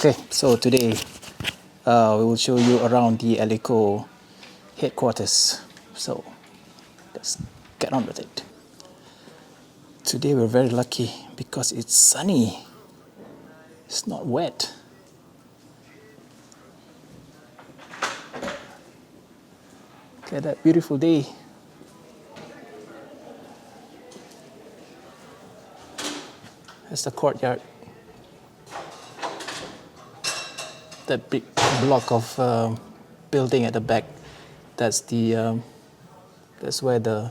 Okay, so today we will show you around the Eleiko headquarters. So let's get on with it. Today we're very lucky because it's sunny. It's not wet. Look at that beautiful day. That's the courtyard. That big block of building at the back. That's the that's where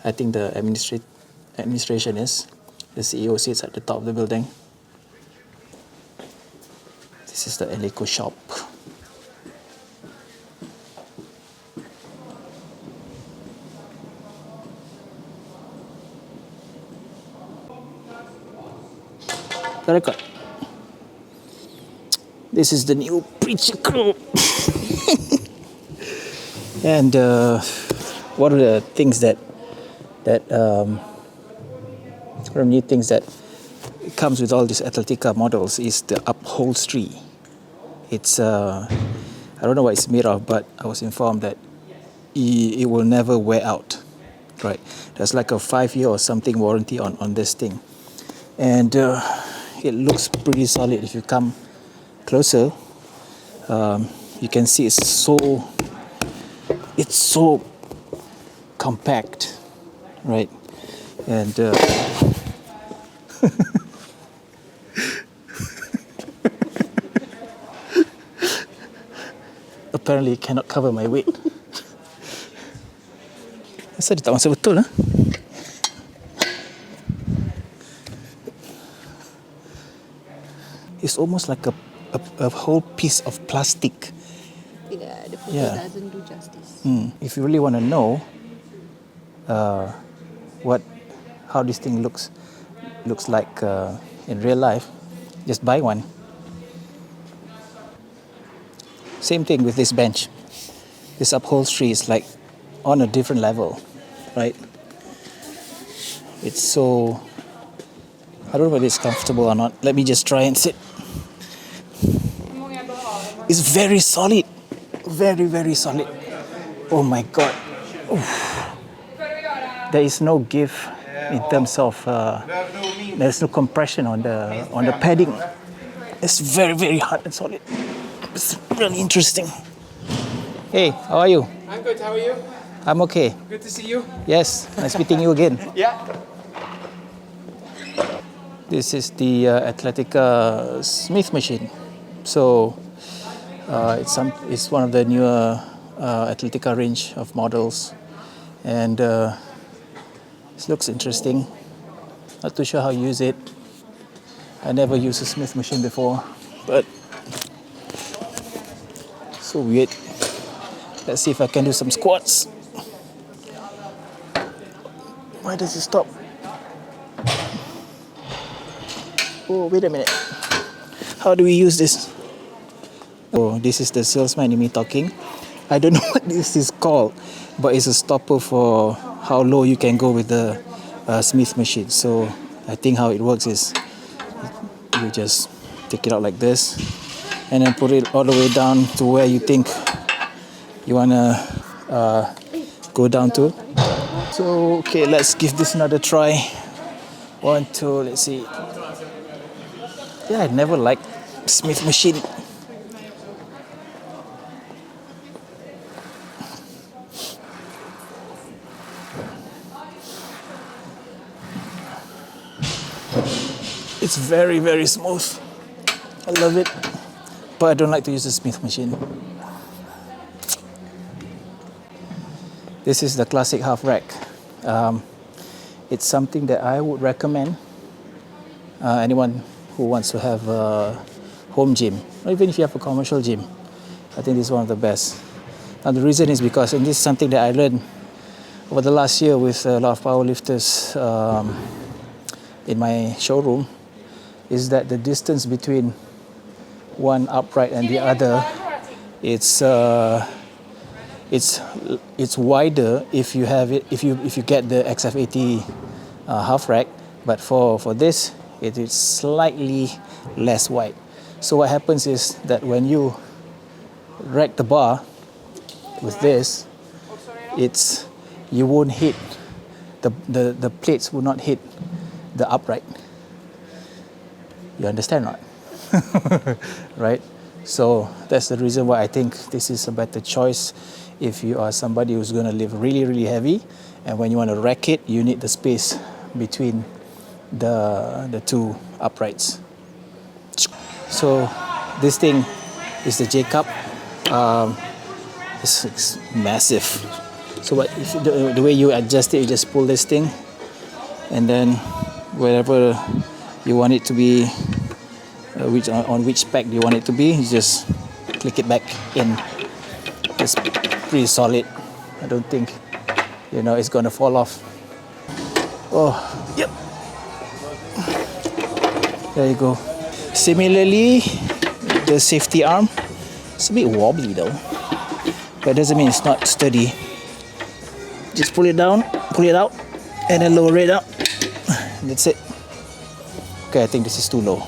I think the administration is. The CEO sits at the top of the building. This is the Eleiko shop. Record. This is the new preacher crew. And one of the things that comes with all these Athletica models is the upholstery. It's I don't know what it's made of, but I was informed that it will never wear out. Right? There's like a 5-year or something warranty on this thing, and it looks pretty solid. If you come closer, you can see it's so compact, right? And apparently it cannot cover my weight. Asal dia tak masuk betul lah. It's almost like a whole piece of plastic. Yeah, the photo doesn't do justice. If you really want to know how this thing looks like in real life, just buy one. Same thing with this bench. This upholstery is like on a different level, right? It's so, I don't know whether it's comfortable or not. Let me just try and sit. It's very solid. Very, very solid. Oh my God. Oof. There is no give in terms of there's no compression on the padding. It's very, very hard and solid. It's really interesting. Hey, how are you? I'm good, how are you? I'm okay. Good to see you. Yes, nice meeting you again. Yeah. This is the Athletica Smith machine. So it's one of the newer Athletica range of models, and this looks interesting. Not too sure how to use it. I never used a Smith machine before, but so weird. Let's see if I can do some squats. Why does it stop? Oh, wait a minute. How do we use this? Oh, this is the salesman in me talking. I don't know what this is called, but it's a stopper for how low you can go with the Smith machine. So I think how it works is you just take it out like this and then put it all the way down to where you think you want to go down to. So, okay, let's give this another try. 1, 2, let's see. Yeah, I never liked Smith machine. It's very, very smooth. I love it. But I don't like to use the Smith machine. This is the classic half rack. It's something that I would recommend anyone who wants to have a home gym, or even if you have a commercial gym. I think this is one of the best. Now the reason is because, and this is something that I learned over the last year with a lot of powerlifters in my showroom, is that the distance between one upright and the other, it's wider if you have it, if you get the XF80 half rack, but for this it is slightly less wide. So what happens is that when you rack the bar with this, you won't hit the plates will not hit the upright. You understand, right? Right? So that's the reason why I think this is a better choice if you are somebody who's going to lift really, really heavy, and when you want to rack it, you need the space between the two uprights. So this thing is the J cup. It's massive. So what if the way you adjust it, you just pull this thing, and then wherever you want it to be, on which spec you want it to be, you just click it back in. It's pretty solid. I don't think it's gonna fall off. Oh, yep. There you go. Similarly, the safety arm, it's a bit wobbly though, but it doesn't mean it's not sturdy. Just pull it down, pull it out, and then lower it up. That's it. Okay, I think this is too low.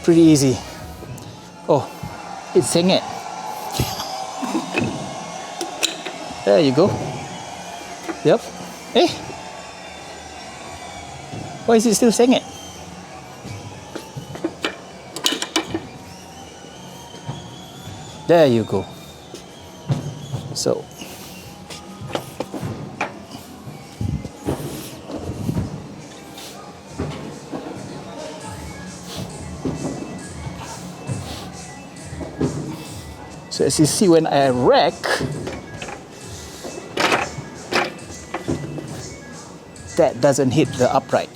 Pretty easy. Oh, it's hanging. There you go. Yep. Hey, why is it still saying it? There you go. So as you see, when I rack, that doesn't hit the upright.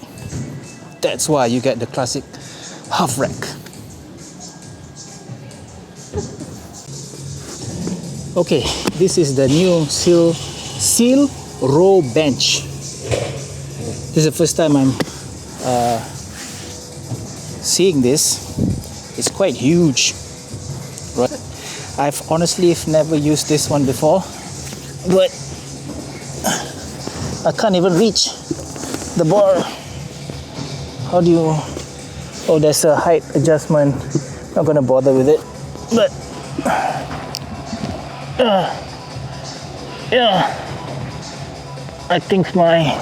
That's why you get the classic half rack. Okay, this is the new Seal row bench. This is the first time I'm seeing this. It's quite huge, right? I've honestly never used this one before, but I can't even reach the bar. How do you... Oh, there's a height adjustment. Not gonna bother with it, but yeah, I think my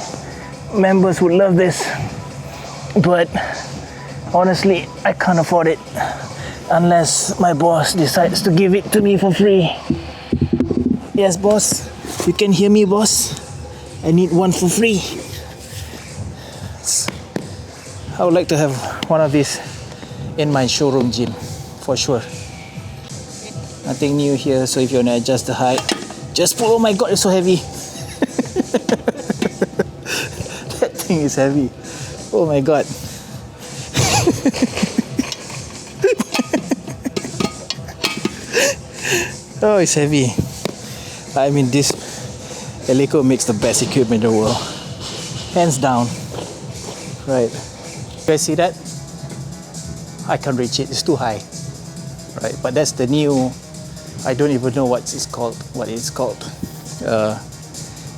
members would love this, but honestly I can't afford it unless my boss decides to give it to me for free. Yes, boss, you can hear me, boss. I need one for free. I would like to have one of these in my showroom gym for sure. Nothing new here, so if you want to adjust the height, just pull. Oh my god, it's so heavy. That thing is heavy. Oh my god. Oh, it's heavy. I mean, this Eleiko makes the best equipment in the world, hands down. Right? You guys see that? I can't reach it. It's too high. Right? But that's the new. I don't even know what it's called.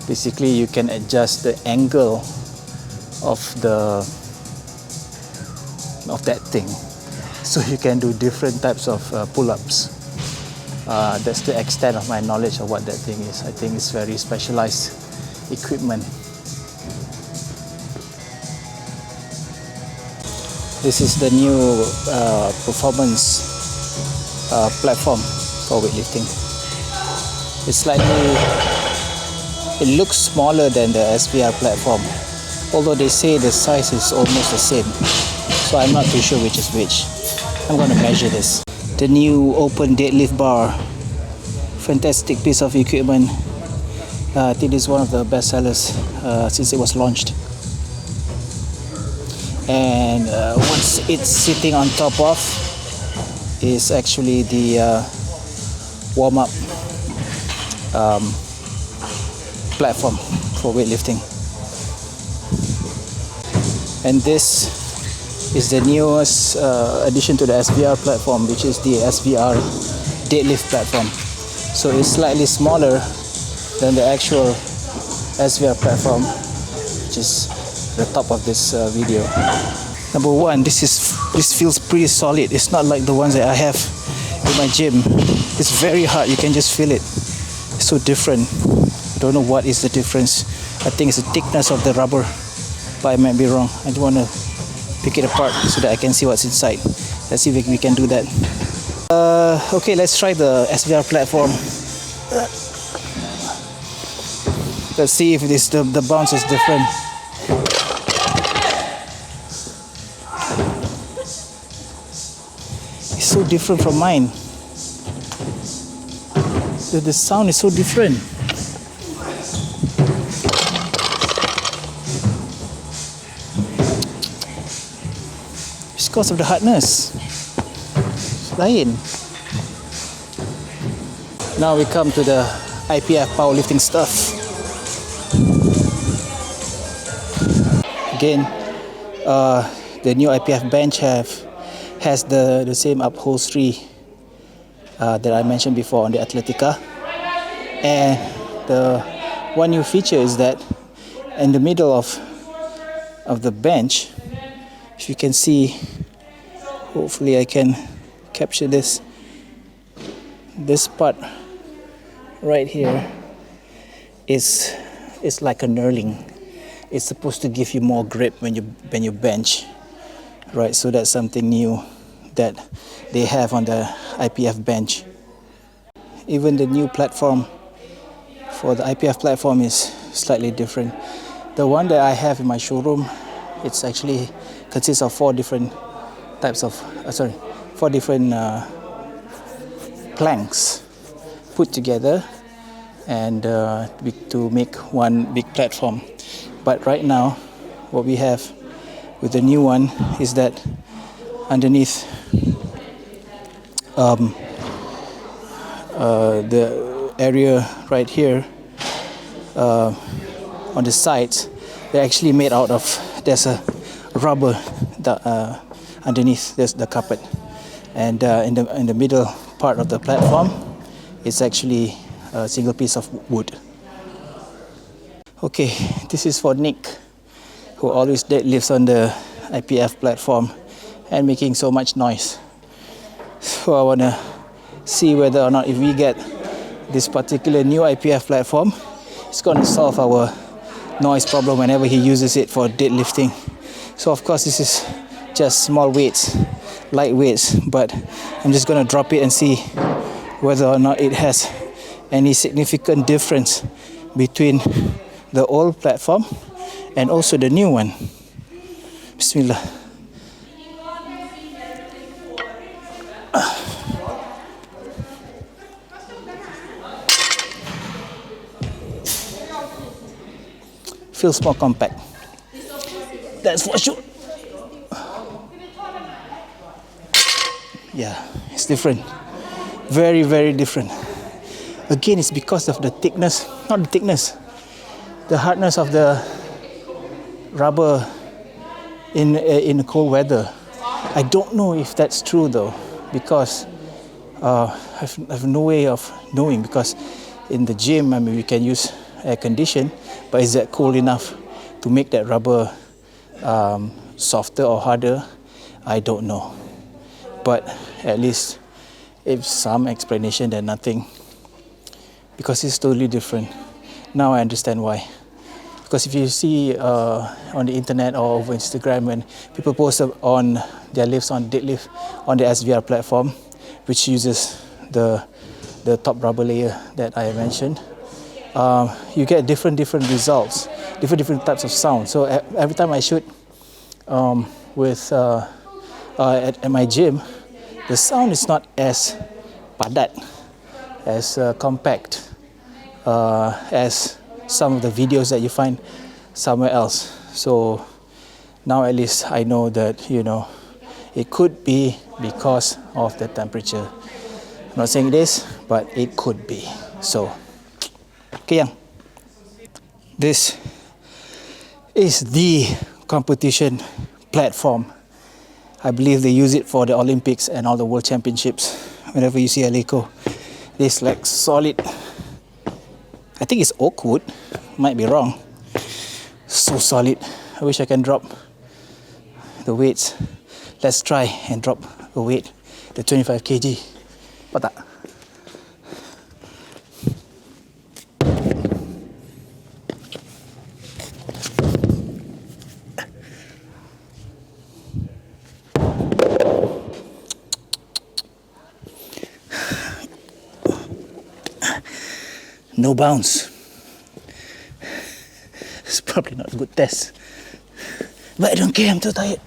Basically, you can adjust the angle of that thing, so you can do different types of pull-ups. That's the extent of my knowledge of what that thing is. I think it's very specialized equipment. This is the new performance platform for weightlifting. It looks smaller than the SBR platform, although they say the size is almost the same, so I'm not too sure which is which. I'm going to measure this. The new open deadlift bar, fantastic piece of equipment. I think it's one of the best sellers since it was launched. And what it's sitting on top of is actually the warm-up platform for weightlifting. And this is the newest addition to the SBR platform, which is the SBR deadlift platform. so it's slightly smaller than the actual SVR platform, which is the top of this video. Number one, this feels pretty solid. It's not like the ones that I have in my gym. It's very hard. You can just feel it. It's so different. Don't know what is the difference. I think it's the thickness of the rubber, but I might be wrong. I just want to pick it apart so that I can see what's inside. Let's see if we can do that. Okay, let's try the SVR platform. Let's see if the bounce is different. It's so different from mine. The sound is so different. It's because of the hardness. Lain. Now we come to the IPF powerlifting stuff. Again, the new IPF bench has the same upholstery that I mentioned before on the Athletica, and the one new feature is that in the middle of the bench, if you can see, hopefully I can capture this part right here is like a knurling. It's supposed to give you more grip when you bench, right? So that's something new that they have on the IPF bench. Even the new platform for the IPF platform is slightly different. The one that I have in my showroom, it's actually consists of four different planks put together and to make one big platform. But right now, what we have with the new one is that underneath the area right here on the sides, they're actually made out of, there's a rubber underneath the carpet, and in the middle part of the platform, it's actually a single piece of wood. Okay, this is for Nick, who always deadlifts on the IPF platform and making so much noise. So I want to see whether or not if we get this particular new IPF platform, it's going to solve our noise problem whenever he uses it for deadlifting. So of course this is just small weights, light weights, but I'm just going to drop it and see whether or not it has any significant difference between the old platform and also the new one. Bismillah. Feels more compact. That's for sure. Yeah, it's different. Very, very different. Again, it's because of the thickness, not the thickness, the hardness of the rubber in cold weather. I don't know if that's true though, because I have no way of knowing, because in the gym, I mean, we can use air condition, but is that cold enough to make that rubber softer or harder? I don't know. But at least it's some explanation than nothing, because it's totally different. Now I understand why. Because if you see on the internet or over Instagram, when people post on their lifts on deadlift on the SVR platform, which uses the top rubber layer that I mentioned, you get different results, different types of sound. So every time I shoot at my gym, the sound is not as padat, as compact as some of the videos that you find somewhere else. So now at least I know that, you know, it could be because of the temperature. I'm not saying it is, but it could be. So, okay, yang. This is the competition platform. I believe they use it for the Olympics and all the World Championships. Whenever you see Eleiko, This like solid, I think it's oak wood, might be wrong. So solid. I wish I can drop the weights. Let's try and drop the weight, the 25 kg. What tak? No bounce. It's probably not a good test. But I don't care, I'm too tired.